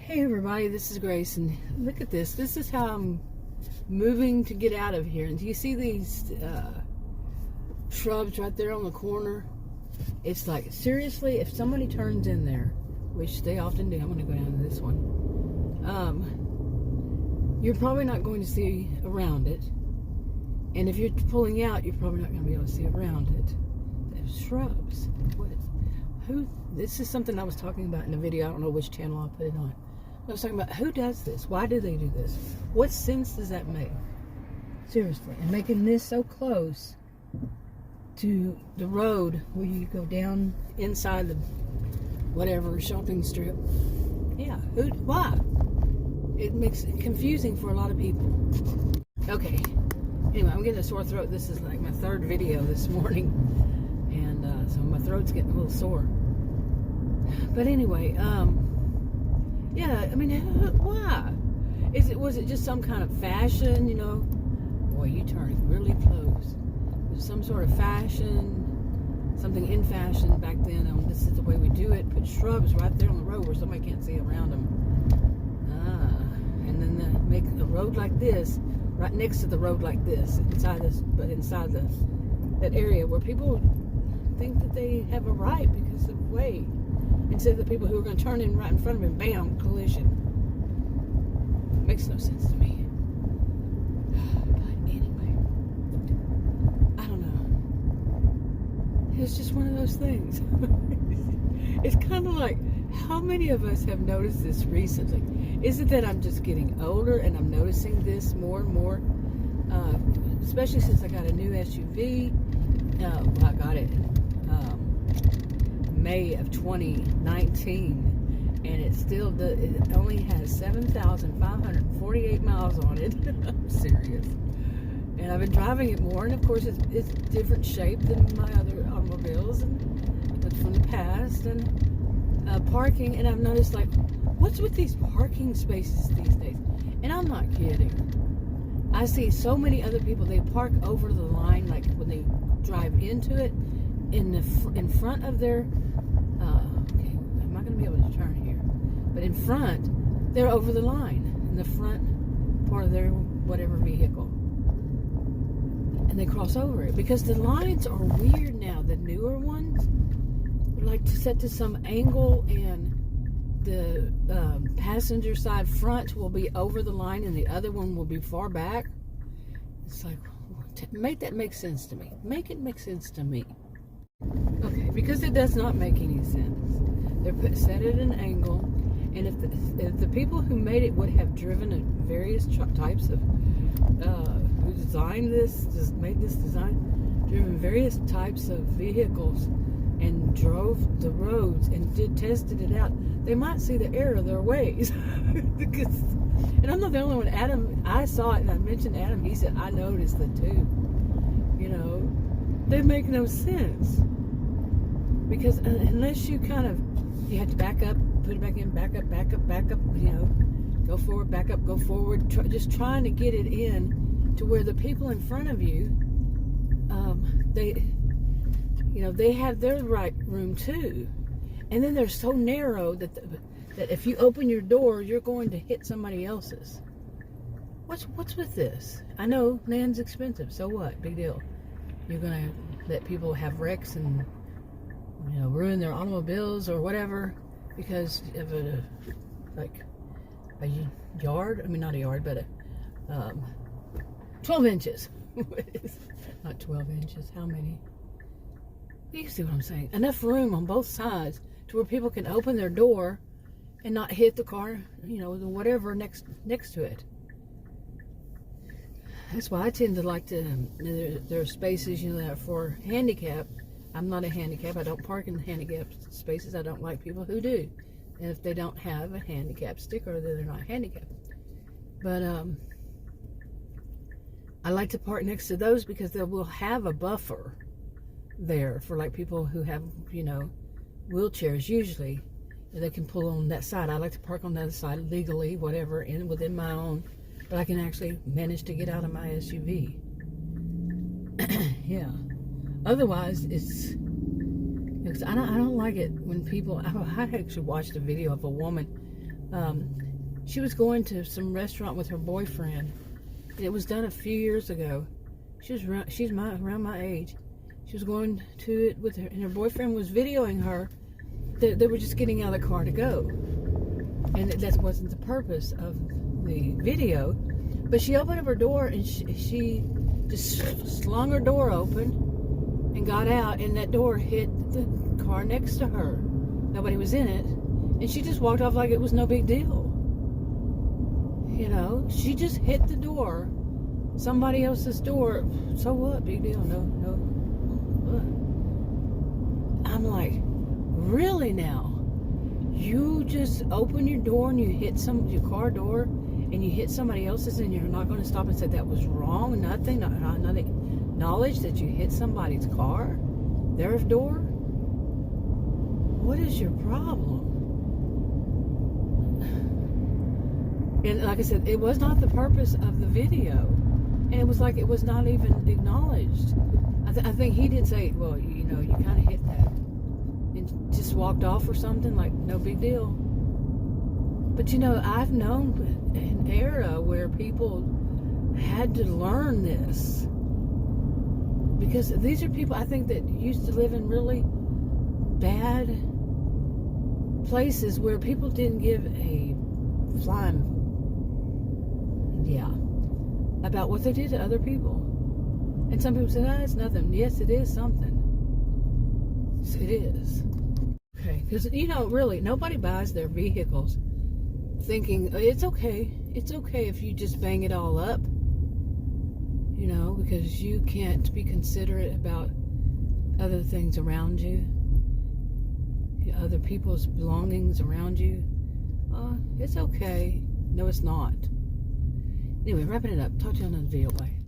Hey everybody, this is Grace, and look at this. This is how I'm moving to get out of here. And do you see these shrubs right there on the corner? It's like, seriously, if somebody turns in there, which they often do, I'm going to go down to this one, you're probably not going to see around it. And if you're pulling out, you're probably not going to be able to see around it. There's shrubs. This is something I was talking about in a video. I don't know which channel I'll put it on. I was talking about who does this? Why do they do this? What sense does that make? Seriously. And making this so close to the road where you go down inside the whatever shopping strip. Yeah. Why? It makes it confusing for a lot of people. Okay. Anyway, I'm getting a sore throat. This is like my third video this morning. And so my throat's getting a little sore. But anyway, yeah, I mean, why? Was it just some kind of fashion, you know? Boy, you turn really close. There's some sort of fashion, something in fashion back then. This is the way we do it. Put shrubs right there on the road where somebody can't see around them. And then make the road like this, right next to the road like this, inside that area where people think that they have a right because of weight. Instead of the people who are going to turn in right in front of him, bam, collision. Makes no sense to me. But anyway, I don't know. It's just one of those things. It's kind of like, how many of us have noticed this recently? Is it that I'm just getting older and I'm noticing this more and more? Especially since I got a new SUV. I got it May of 2019, and it only has 7,548 miles on it. I'm serious. And I've been driving it more, and of course it's different shape than my other automobiles, and it's from the past. And parking, and I've noticed, like, what's with these parking spaces these days? And I'm not kidding. I see so many other people, they park over the line, like when they drive into it, in front of their okay, I'm not going to be able to turn here, but in front, they're over the line in the front part of their whatever vehicle, and they cross over it because the lines are weird now. The newer ones are like set to some angle, and the passenger side front will be over the line and the other one will be far back. It's like, make that make sense to me. Make it make sense to me. Okay, because it does not make any sense. They're set at an angle, and if the people who made it would have driven at various types of who designed this, just made this design, driven various types of vehicles and drove the roads and tested it out, they might see the error of their ways. And I'm not the only one. Adam, I saw it, and I mentioned Adam. He said, I noticed it too. You know, they make no sense. Because unless you you have to back up, put it back in, back up, you know, go forward, back up, go forward, just trying to get it in to where the people in front of you, they have their right room too. And then they're so narrow that if you open your door, you're going to hit somebody else's. What's with this? I know land's expensive, so what? Big deal. You're going to let people have wrecks and, you know, ruin their automobiles or whatever because of a yard. I mean, not a yard, but 12 inches. Not 12 inches. How many? You see what I'm saying? Enough room on both sides to where people can open their door and not hit the car, you know, the whatever next to it. That's why I tend to like to. There are spaces, you know, that are for handicap. I'm not a handicap. I don't park in handicap spaces. I don't like people who do. And if they don't have a handicap sticker, then they're not handicapped. But I like to park next to those because they will have a buffer there for like people who have, you know, wheelchairs usually. They can pull on that side. I like to park on the other side legally, whatever, and within my own. But I can actually manage to get out of my SUV. Yeah. Otherwise, it's Because I don't like it when people. I actually watched a video of a woman She was going to some restaurant with her boyfriend. It was done a few years ago. She's around my age. She was going to it with her, and her boyfriend was videoing her. They were just getting out of the car to go, and that wasn't the purpose of the video. But she opened up her door, and she just slung her door open and got out, and that door hit the car next to her. Nobody was in it, and she just walked off like it was no big deal. You know, she just hit the door, somebody else's door. So what? Big deal? No. What? I'm like, really now? You just open your door and you hit your car door and you hit somebody else's, and you're not going to stop and say that was wrong? Nothing? Not acknowledge that you hit somebody's car, their door? What is your problem? And like I said, it was not the purpose of the video. And it was like it was not even acknowledged. I think he did say, well, you know, you kind of hit that. And just walked off or something, like no big deal. But you know, I've known an era where people had to learn this. Because these are people, I think, that used to live in really bad places where people didn't give a flying about what they did to other people. And some people say, it's nothing. Yes, it is something. It is. Okay, because, you know, really, nobody buys their vehicles thinking, it's okay if you just bang it all up, you know, because you can't be considerate about other things around you, other people's belongings around you. It's okay. No, it's not. Anyway, wrapping it up. Talk to you on another video. Bye.